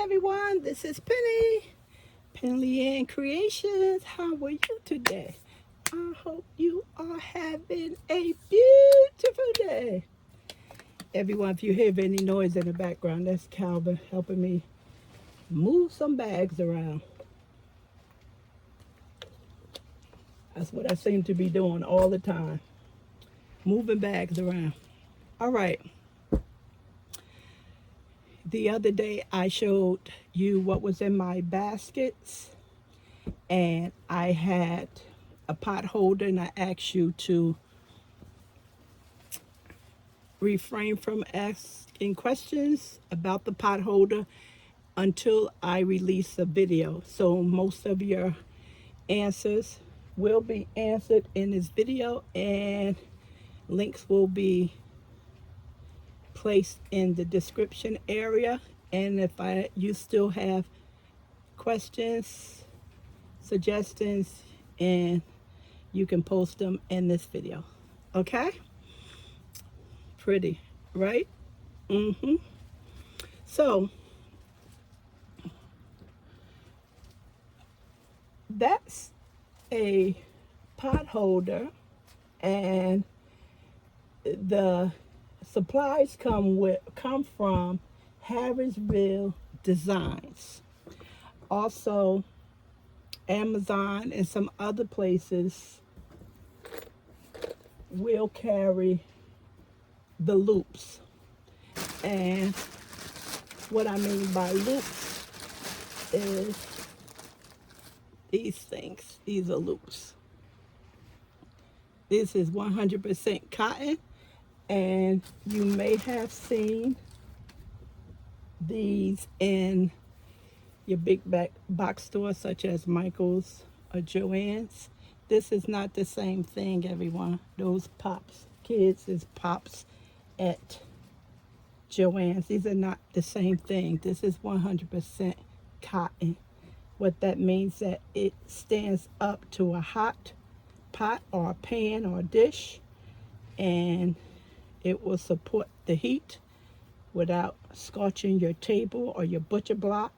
everyone, this is Penley-Ann Creations. How are you today? I hope you are having a beautiful day. Everyone, if you hear any noise in the background, that's Calvin helping me move some bags around. That's what I seem to be doing all the time, moving bags around. All right. The other day I showed you what was in my baskets, and I had a pot holder, and I asked you to refrain from asking questions about the pot holder until I release a video. So most of your answers will be answered in this video, and links will be placed in the description area. And if you still have questions, suggestions, and you can post them in this video. Okay? Pretty, right? So that's a pot holder, and the supplies come from Harrisville Designs. Also, Amazon and some other places will carry the loops. And what I mean by loops is these things. These are loops. This is 100% cotton, and you may have seen these in your big box stores such as Michael's or Joann's. This is not the same thing, everyone. Those Pops Kids is Pops at Joann's. These are not the same thing. This is 100% cotton. What that means that it stands up to a hot pot or a pan or a dish, and it will support the heat without scorching your table or your butcher block.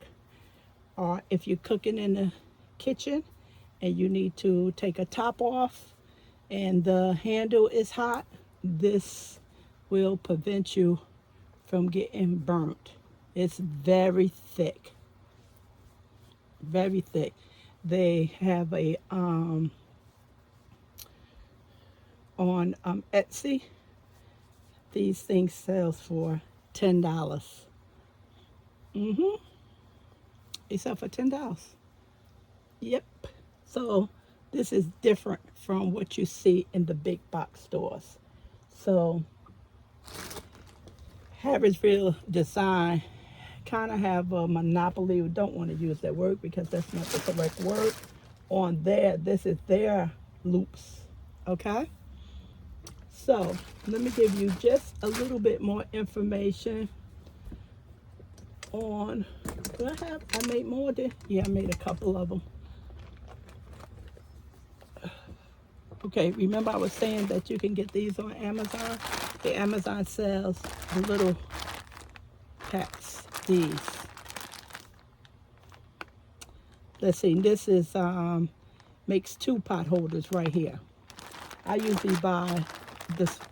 Or if you're cooking in the kitchen and you need to take a top off and the handle is hot, this will prevent you from getting burnt. It's very thick. Very thick. They have a on Etsy, these things sell for $10. They sell for $10. Yep. So this is different from what you see in the big box stores. So Harrisville Design kind of have a monopoly. We don't want to use that word because that's not the correct word. On there, this is their loops. Okay? So let me give you just a little bit more information on. I made more than, yeah, I made a couple of them. Okay, remember I was saying that you can get these on Amazon? The Amazon sells the little packs, these. Let's see, this is, makes 2 pot holders right here. I usually buy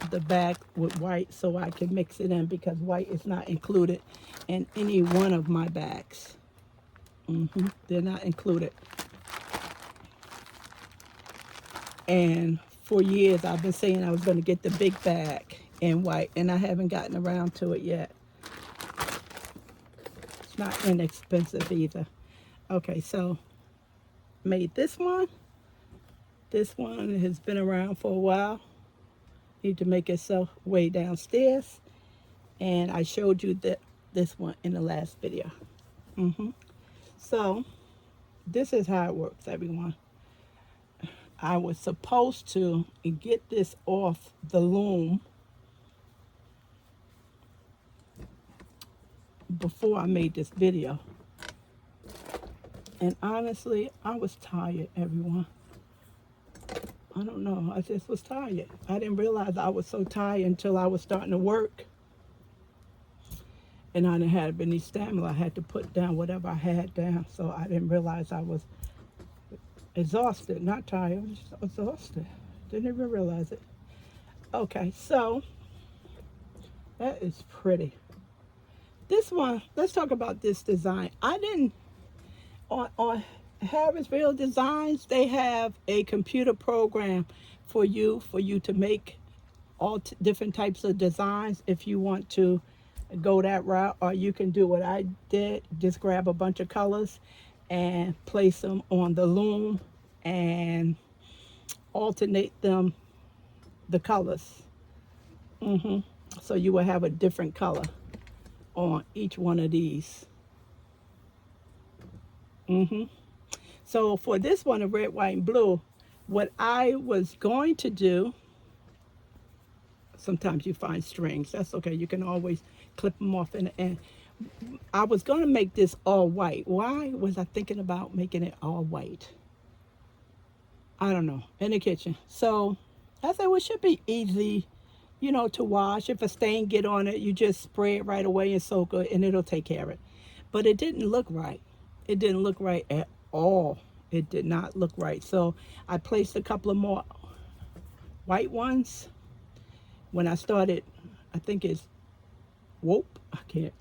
the bag with white so I can mix it in, because white is not included in any one of my bags. They're not included. And for years I've been saying I was going to get the big bag in white, and I haven't gotten around to it yet. It's not inexpensive either. Okay, so made this one. This one has been around for a while. Need to make itself way downstairs, and I showed you this one in the last video. So this is how it works, everyone. I was supposed to get this off the loom before I made this video, and honestly I was tired, everyone. I don't know, I just was tired. I didn't realize I was so tired until I was starting to work. and I didn't have any stamina. I had to put down whatever I had down, so I didn't realize I was exhausted, not tired, I was just exhausted. Didn't even realize it. Okay, so that is pretty. This one, let's talk about this design. I didn't, on Harrisville Designs, they have a computer program for you to make all different types of designs if you want to go that route, or you can do what I did, just grab a bunch of colors and place them on the loom and alternate them, the colors. So you will have a different color on each one of these. So for this one, of red, white, and blue, what I was going to do, sometimes you find strings, that's okay, you can always clip them off in the end. I was going to make this all white. Why was I thinking about making it all white? I don't know, in the kitchen. So I said, well, it should be easy, you know, to wash. If a stain get on it, you just spray it right away and soak it, and it'll take care of it. But it didn't look right. It didn't look right at all. It did not look right. So I placed a couple of more white ones. When I started, I think it's Whoop.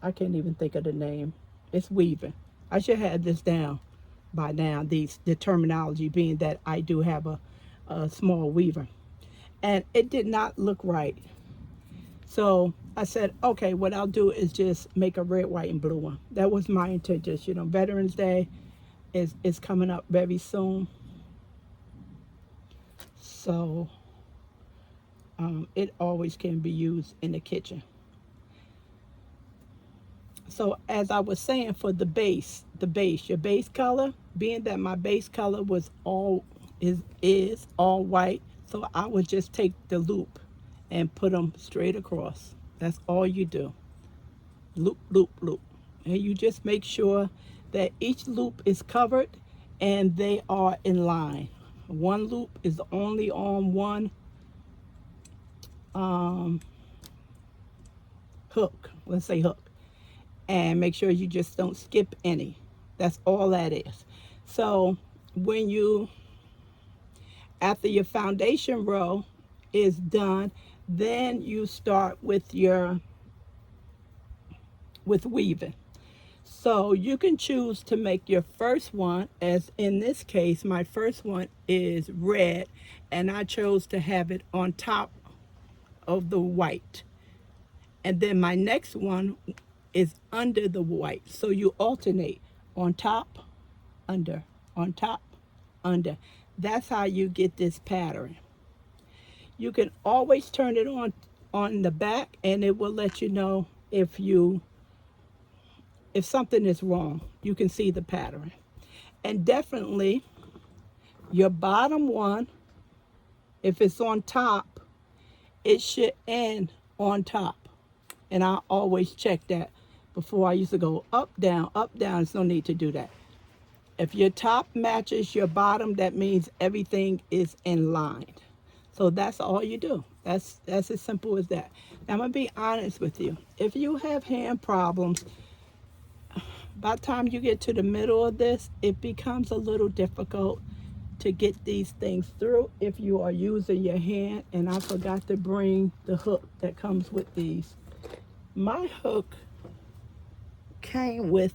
I can't even think of the name. It's weaving. I should have this down by now, the terminology, being that I do have a small weaver. And it did not look right. So I said, okay, what I'll do is just make a red, white, and blue one. That was my intention. You know, Veterans Day is coming up very soon. So it always can be used in the kitchen. So as I was saying, for the base, your base color, being that my base color was is all white, so I would just take the loop and put them straight across. That's all you do. Loop, loop, loop. And you just make sure that each loop is covered and they are in line. One loop is only on one hook, let's say hook. And make sure you just don't skip any. That's all that is. So when after your foundation row is done, then you start with weaving. So you can choose to make your first one, as in this case, my first one is red, and I chose to have it on top of the white. And then my next one is under the white. So you alternate on top, under, on top, under. That's how you get this pattern. You can always turn it on the back, and it will let you know if something is wrong. You can see the pattern. And definitely your bottom one, if it's on top, it should end on top. And I always check that. Before, I used to go up, down, there's no need to do that. If your top matches your bottom, that means everything is in line. So that's all you do. That's as simple as that. Now, I'm going to be honest with you. If you have hand problems, by the time you get to the middle of this, it becomes a little difficult to get these things through if you are using your hand. And I forgot to bring the hook that comes with these. My hook came with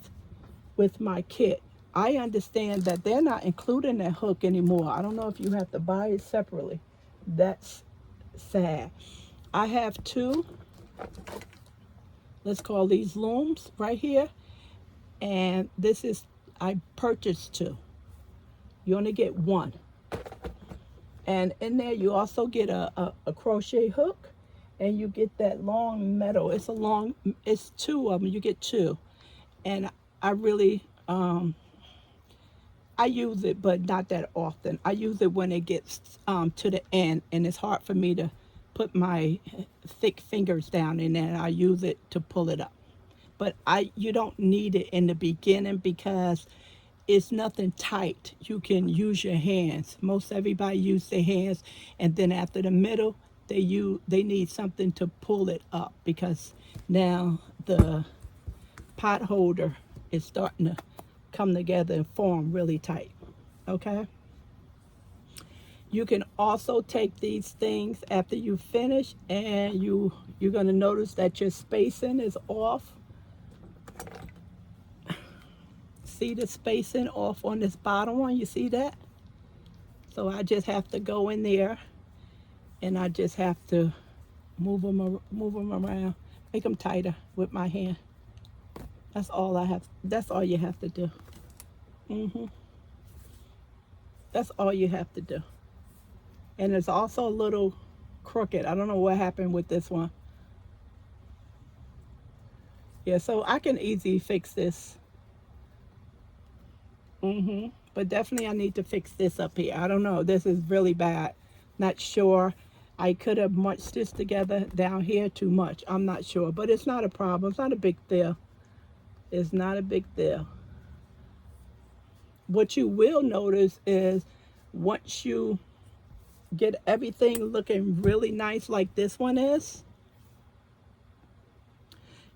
my kit. I understand that they're not including that hook anymore. I don't know if you have to buy it separately. That's sad. I have two, let's call these looms right here, and this is, I purchased two. You only get one. And in there you also get a crochet hook, and you get that long metal. It's two of them, you get two. And I really, I use it, but not that often. I use it when it gets to the end, and it's hard for me to put my thick fingers down in there, and I use it to pull it up. But you don't need it in the beginning because it's nothing tight. You can use your hands. Most everybody use their hands, and then after the middle, they need something to pull it up, because now the pot holder is starting to come together and form really tight. Okay. You can also take these things after you finish, and you're going to notice that your spacing is off. See the spacing off on this bottom one? You see that? So I just have to go in there, and I just have to move them around, make them tighter with my hand. That's all I have. That's all you have to do. That's all you have to do. And it's also a little crooked. I don't know what happened with this one. Yeah, so I can easily fix this. But definitely I need to fix this up here. I don't know. This is really bad. Not sure. I could have munched this together down here too much. I'm not sure. But it's not a problem. It's not a big deal. It's not a big deal. What you will notice is once you get everything looking really nice like this one is,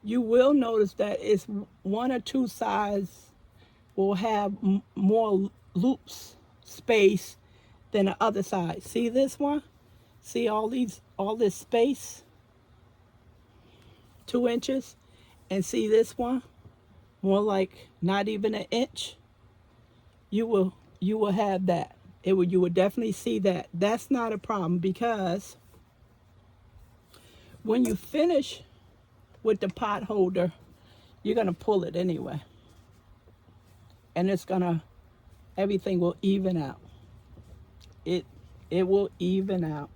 you will notice that it's one or two sides will have more loops space than the other side. See this one? See all this space? 2 inches. And see this one? More like not even an inch. You will have that. You would definitely see that. That's not a problem, because when you finish with the pot holder, you're gonna pull it anyway, and everything will even out. It will even out.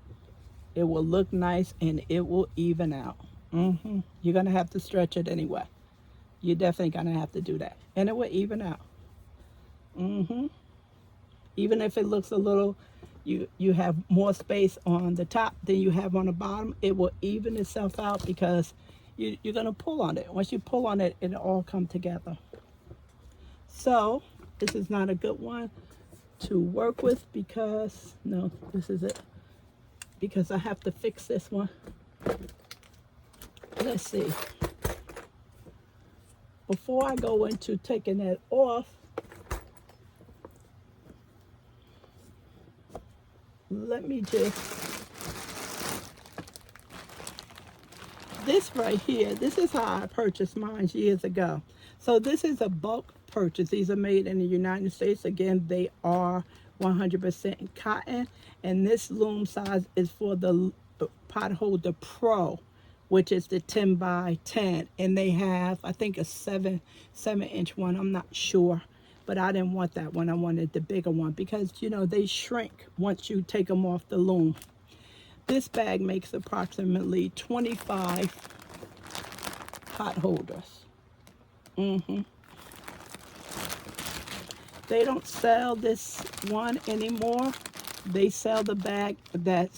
It will look nice, and it will even out. You're gonna have to stretch it anyway. You're definitely gonna have to do that, and it will even out. Even if it looks a little, you have more space on the top than you have on the bottom, it will even itself out, because you're going to pull on it. Once you pull on it, it'll all come together. So this is not a good one to work with, because, no, this is it. Because I have to fix this one. Let's see. Before I go into taking that off, let me this right here, this is how I purchased mine years ago. So this is a bulk purchase. These are made in the United States. Again, they are 100% cotton. And this loom size is for the Potholder Pro, which is the 10 by 10. And they have, I think, a 7-inch one. I'm not sure. But I didn't want that one. I wanted the bigger one, because, they shrink once you take them off the loom. This bag makes approximately 25 pot holders. They don't sell this one anymore. They sell the bag that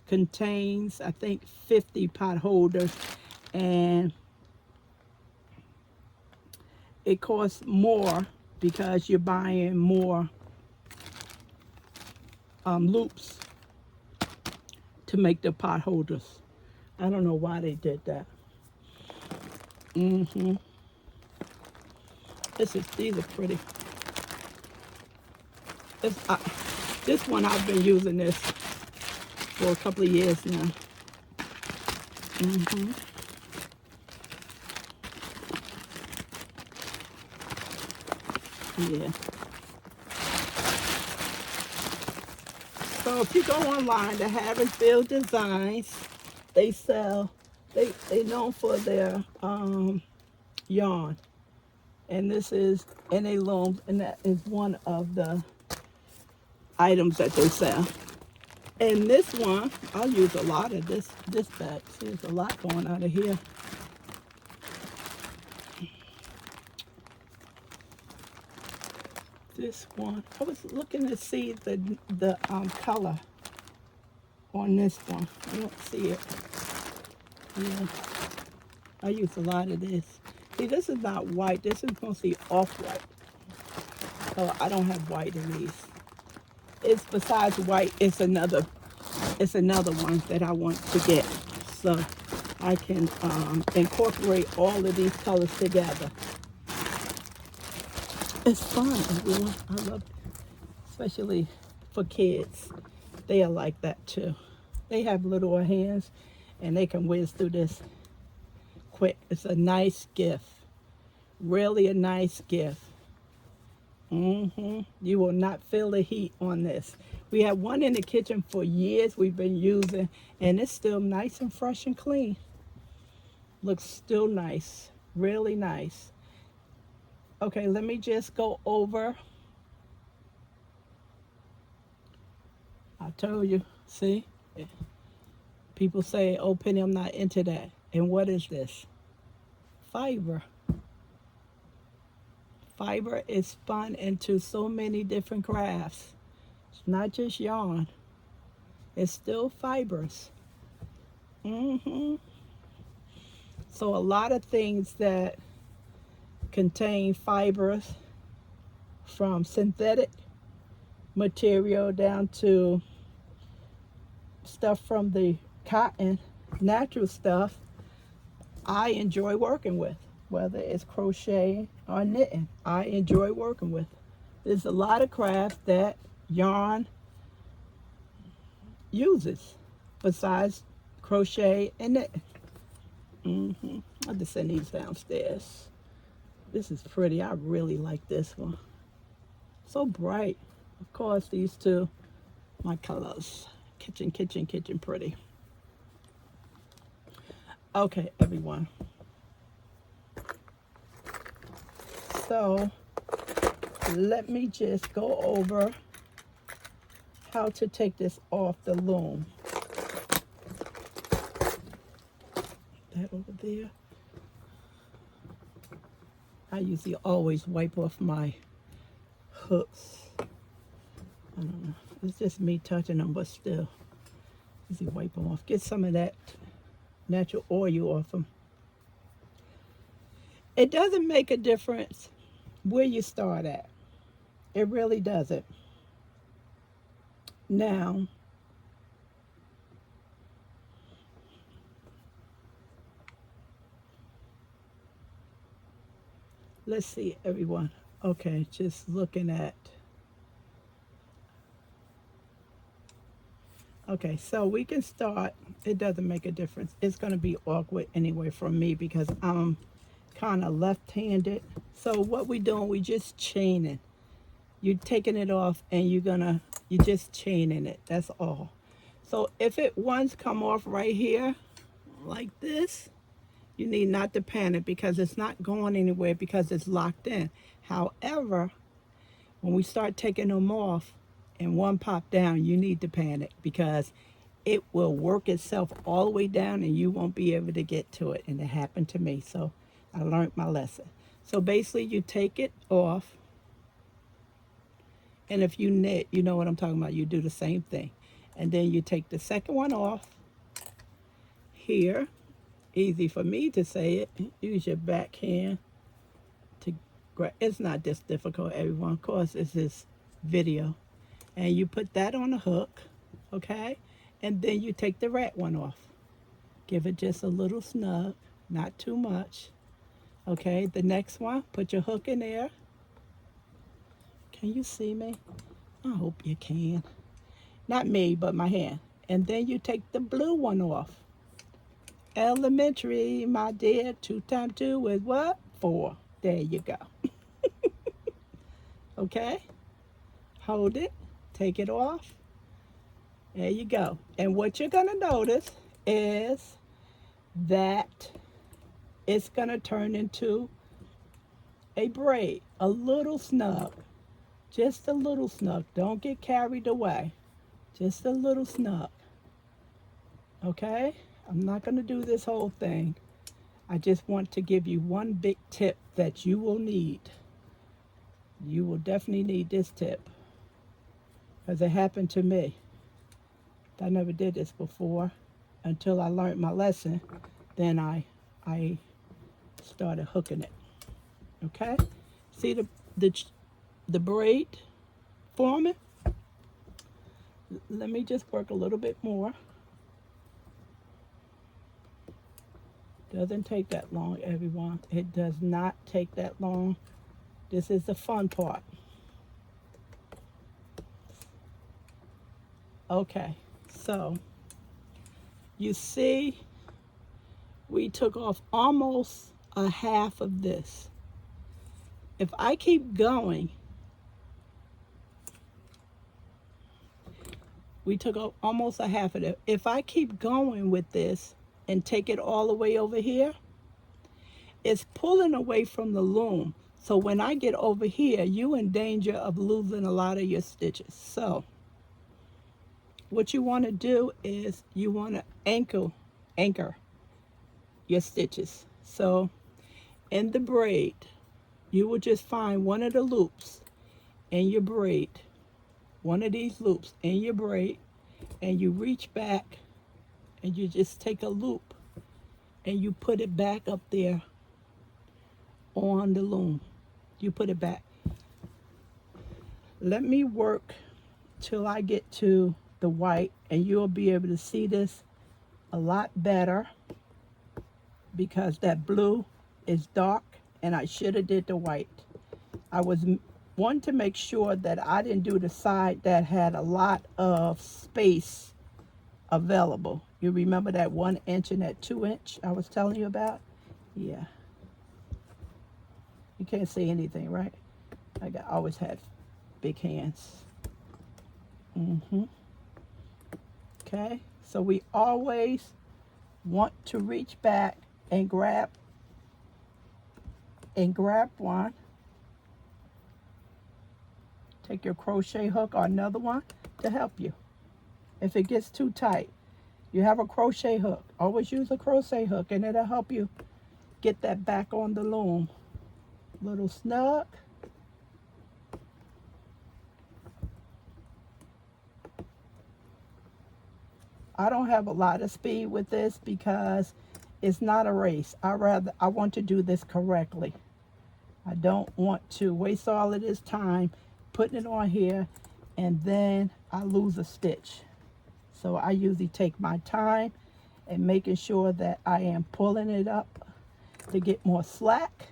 contains, I think, 50 pot holders. And it costs more, because you're buying more loops to make the pot holders. I don't know why they did that. These are pretty. This one, I've been using this for a couple of years now. Yeah. So if you go online to Harrisville Designs, they sell, they known for their yarn. And this is NA Loom, and that is one of the items that they sell. And this one, I'll use a lot of this bag. See, there's a lot going out of here. This one, I was looking to see the color on this one. I don't see it. Yeah, I use a lot of this. See, this is not white. This is mostly off-white. So I don't have white in these. It's besides white. It's another one that I want to get. So I can incorporate all of these colors together. It's fun, everyone. I love it, especially for kids. They are like that too. They have little hands and they can whiz through this quick. It's a nice gift. Really a nice gift. You will not feel the heat on this. We have one in the kitchen for years we've been using, and it's still nice and fresh and clean. Looks still nice. Really nice. Okay, let me just go over. I told you, see? People say, oh, Penny, I'm not into that. And what is this? Fiber. Fiber is spun into so many different crafts. It's not just yarn. It's still fibers. So a lot of things that contain fibers, from synthetic material down to stuff from the cotton, natural stuff, I enjoy working with. Whether it's crocheting or knitting, I enjoy working with. There's a lot of crafts that yarn uses besides crochet and knitting. I'll just send these downstairs. This is pretty. I really like this one. So bright. Of course, these two, my colors. Kitchen, kitchen, kitchen pretty. Okay, everyone. So let me just go over how to take this off the loom. That over there. I usually always wipe off my hooks. I don't know. It's just me touching them, but still. Easy wipe them off. Get some of that natural oil off them. It doesn't make a difference where you start at. It really doesn't. Now, let's see, everyone. Okay, just looking at. Okay, so we can start. It doesn't make a difference. It's going to be awkward anyway for me because I'm kind of left-handed. So what we doing, we just chaining. You're taking it off and you're just chaining it. That's all. So if it once come off right here like this, you need not to panic because it's not going anywhere because it's locked in. However, when we start taking them off and one pop down, you need to panic because it will work itself all the way down and you won't be able to get to it. And it happened to me. So I learned my lesson. So basically you take it off. And if you knit, you know what I'm talking about. You do the same thing. And then you take the second one off here. Easy for me to say it. Use your backhand to grab. It's not this difficult, everyone. Of course, it's this video. And you put that on the hook, okay? And then you take the rat one off. Give it just a little snug, not too much. Okay, the next one, put your hook in there. Can you see me? I hope you can. Not me, but my hand. And then you take the blue one off. Elementary, my dear. 2 times 2 is what? 4. There you go. Okay? Hold it. Take it off. There you go. And what you're going to notice is that it's going to turn into a braid. A little snug. Just a little snug. Don't get carried away. Just a little snug. Okay? I'm not going to do this whole thing. I just want to give you one big tip that you will need. You will definitely need this tip. Because it happened to me. I never did this before until I learned my lesson. Then I started hooking it. Okay? See the braid forming? Let me just work a little bit more. Doesn't take that long, everyone. It does not take that long. This is the fun part. Okay, so you see we took off almost a half of this. If I keep going, we took off almost a half of it. If I keep going with this and take it all the way over here, it's pulling away from the loom. So when I get over here, you're in danger of losing a lot of your stitches. So what you want to do is you want to anchor your stitches. So in the braid, you will just find one of the loops in your braid, one of these loops in your braid, and you reach back and you just take a loop and you put it back up there on the loom. You put it back. Let me work till I get to the white, and you'll be able to see this a lot better because that blue is dark and I should have did the white. I was wanting to make sure that I didn't do the side that had a lot of space available. You remember that 1 inch and that 2 inch I was telling you about? Yeah. You can't see anything, right? I always had big hands. Okay, so we always want to reach back and grab one. Take your crochet hook or another one to help you. If it gets too tight, you have a crochet hook. Always use a crochet hook and it'll help you get that back on the loom. Little snug. I don't have a lot of speed with this because it's not a race. I want to do this correctly. I don't want to waste all of this time putting it on here and then I lose a stitch. So I usually take my time and making sure that I am pulling it up to get more slack.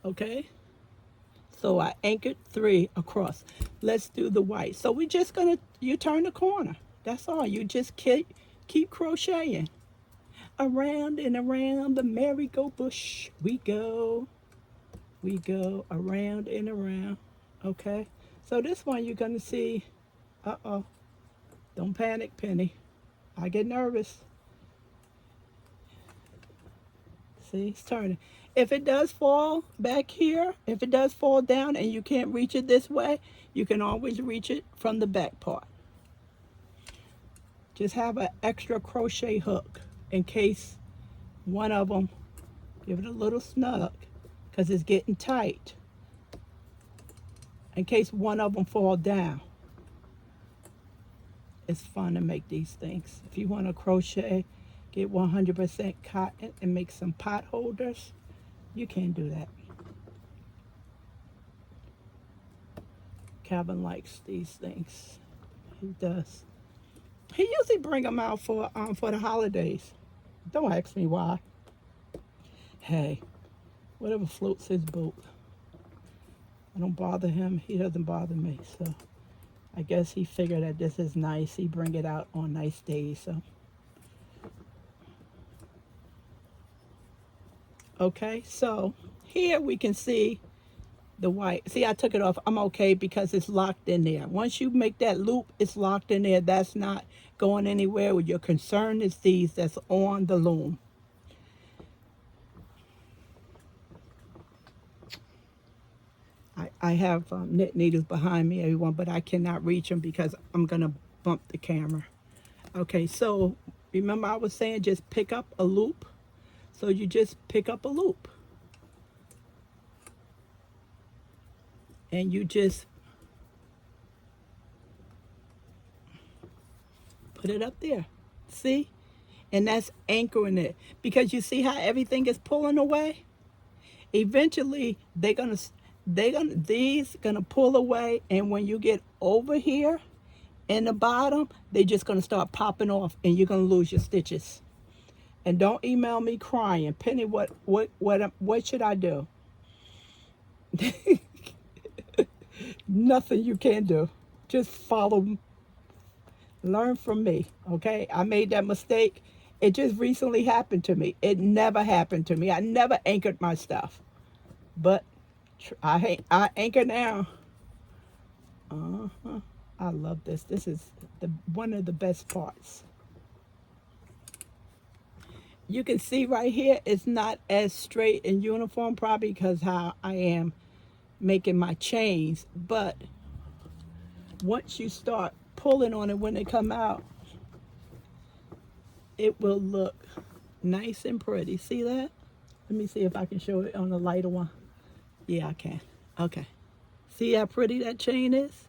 Okay, so I anchored 3 across. Let's do the white. So we're just gonna, you turn the corner. That's all. You just keep crocheting. Around and around the merry-go-bush we go. We go around and around. Okay, so this one you're gonna see, don't panic, Penny. I get nervous. See, it's turning. If it does fall back here, if it does fall down and you can't reach it this way, you can always reach it from the back part. Just have an extra crochet hook in case one of them, give it a little snug because it's getting tight. In case one of them fall down. It's fun to make these things. If you want to crochet, get 100% cotton and make some pot holders, you can do that. Calvin likes these things. He does. He usually bring them out for the holidays. Don't ask me why. Hey, whatever floats his boat. I don't bother him. He doesn't bother me. So I guess he figured that this is nice. He bring it out on nice days. So. Okay, so here we can see the white. See, I took it off. I'm okay because it's locked in there. Once you make that loop, it's locked in there. That's not going anywhere. What your concern is these that's on the loom. I have knit needles behind me, everyone, but I cannot reach them because I'm going to bump the camera. Okay, so remember I was saying just pick up a loop. So you just pick up a loop. And you just put it up there. See? And that's anchoring it. Because you see how everything is pulling away? Eventually, these gonna pull away, and when you get over here in the bottom, they're just gonna start popping off, and you're gonna lose your stitches. And don't email me crying, Penny. What should I do? Nothing you can do. Just follow, learn from me. Okay, I made that mistake. It just recently happened to me. It never happened to me. I never anchored my stuff, but I anchor now. I love this. This is one of the best parts. You can see right here, it's not as straight and uniform, probably because how I am making my chains. But once you start pulling on it when they come out, it will look nice and pretty. See that? Let me see if I can show it on the lighter one. Yeah, I can. Okay. See how pretty that chain is?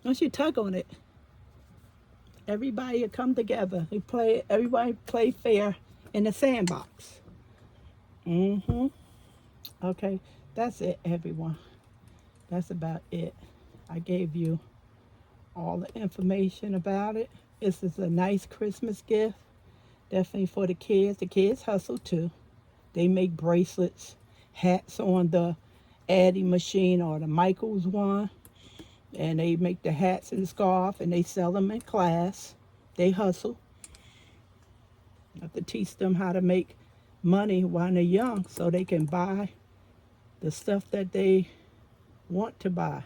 Once you tug on it, everybody will come together. Everybody play fair in the sandbox. Okay, that's it, everyone. That's about it. I gave you all the information about it. This is a nice Christmas gift. Definitely for the kids. The kids hustle too. They make bracelets, hats on the Addy machine or the Michaels one. And they make the hats and the scarf, and they sell them in class. They hustle. You have to teach them how to make money while they're young so they can buy the stuff that they want to buy.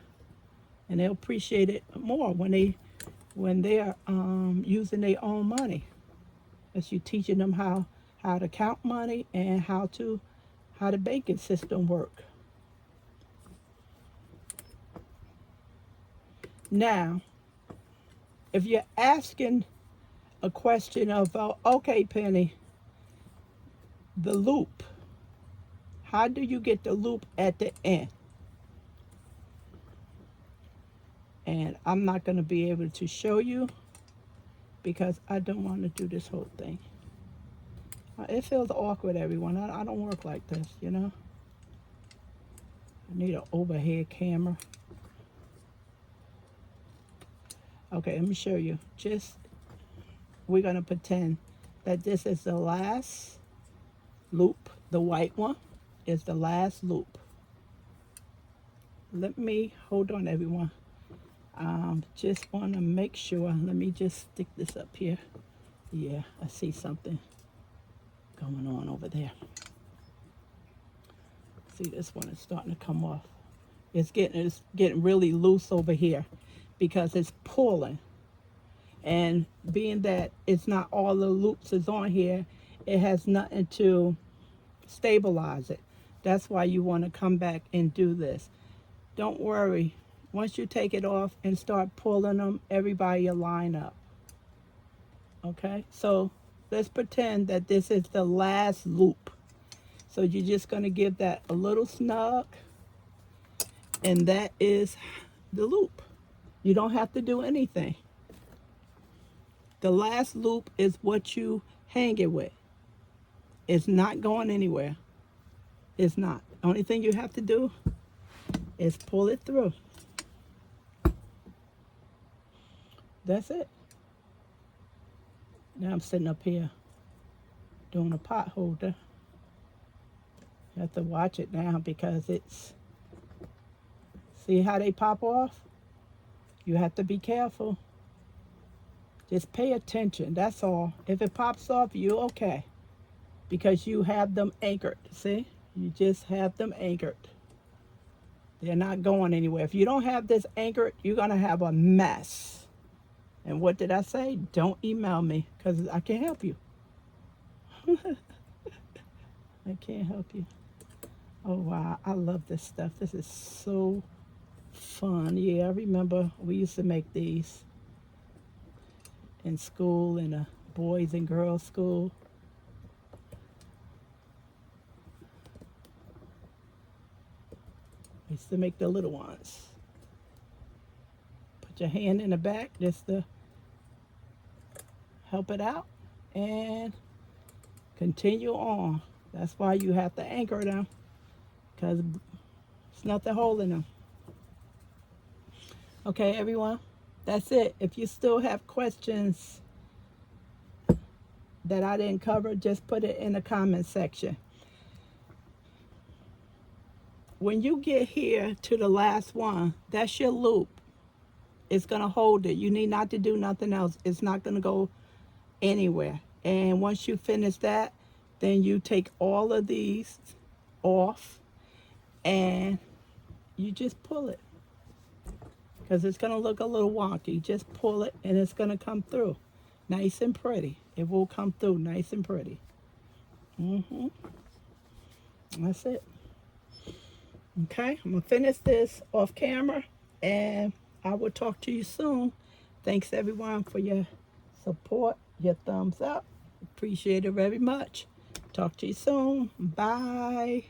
And they'll appreciate it more when they're using their own money. As you teaching them how to count money and how the banking system work. Now, if you're asking a question of, okay, Penny, the loop, how do you get the loop at the end? And I'm not going to be able to show you because I don't want to do this whole thing. It feels awkward, everyone. I don't work like this, you know. I need an overhead camera. Okay, let me show you. We're going to pretend that this is the last loop. The white one is the last loop. Hold on, everyone. Just want to make sure. Let me just stick this up here. Yeah, I see something going on over there. See, this one is starting to come off. It's getting really loose over here because it's pulling. And being that it's not all the loops is on here, it has nothing to stabilize it. That's why you want to come back and do this. Don't worry. Once you take it off and start pulling them, everybody will line up. Okay? So let's pretend that this is the last loop. So you're just going to give that a little snug. And that is the loop. You don't have to do anything. The last loop is what you hang it with. It's not going anywhere. It's not. The only thing you have to do is pull it through. That's it. Now I'm sitting up here doing a pot holder. You have to watch it now because it's, see how they pop off? You have to be careful. Just pay attention, that's all. If it pops off, you're okay. Because you have them anchored, see? You just have them anchored. They're not going anywhere. If you don't have this anchored, you're gonna have a mess. And what did I say? Don't email me, because I can't help you. I can't help you. Oh, wow, I love this stuff. This is so fun. Yeah, I remember we used to make these in school, in a boys and girls school. We used to make the little ones. Put your hand in the back just to help it out and continue on. That's why you have to anchor them, because There's nothing holding them. Okay, everyone, that's it. If you still have questions that I didn't cover, just put it in the comment section. When you get here to the last one, that's your loop. It's going to hold it. You need not to do nothing else. It's not going to go anywhere. And once you finish that, then you take all of these off and you just pull it, because it's going to look a little wonky. Just pull it and it's going to come through nice and pretty. It will come through nice and pretty. That's it. Okay, I'm going to finish this off camera and I will talk to you soon. Thanks everyone for your support, your thumbs up. Appreciate it very much. Talk to you soon. Bye.